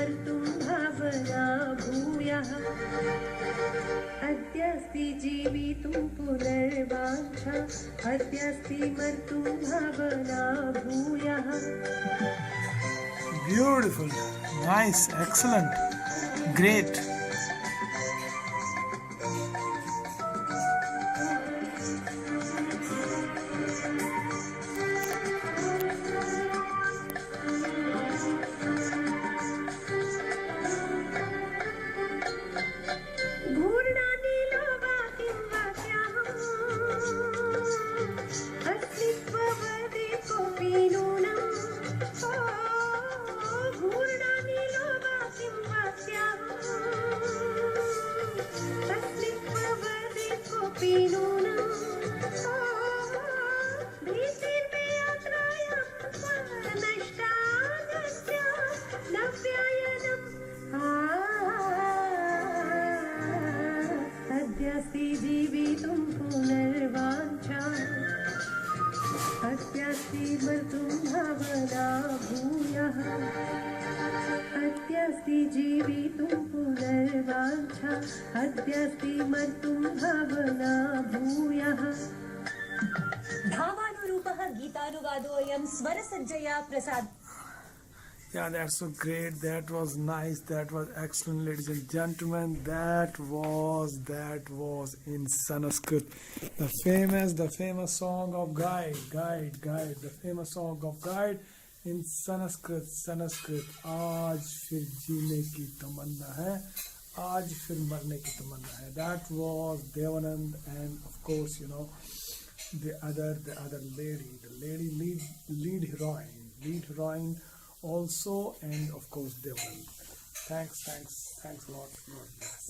मर्तुं भावना भूयः अद्यास्ति जीवितुं पुनर्वाञ्छा अद्यास्ति मर्तुं भावना भूयः. Beautiful, nice, excellent, great. घूर्णानि लोभा किं वाक्याहम् अस्तित्ववदि कोऽपि नूनम् घूर्णानि लोभा किं वाक्याहम् अस्तित्ववदि कोऽपि नूनम् भीतिर्मे यात्रायां नष्टागत्य नव्यायनम् अद्यास्ति जीवितुं पुनर्वाञ्छा अद्यास्ति मर्तुं भावना भूयः अद्यास्ति जीवितुं पुनर्वाञ्छा अद्यास्ति मर्तुं भावना भूयः. भावानुरूपः गीतानुवादोऽयं स्वरसज्जया प्रसाद. Yeah, that's so great. That was nice. That was excellent, ladies and gentlemen. That was in Sanskrit. The famous song of Guide. The famous song of Guide in Sanskrit. आज फिर जीने की तमन्ना है, आज फिर मरने की तमन्ना है. That was Devanand, and of course, the other lady, the lead heroine also, and of course Devanand. Thanks a lot. God bless.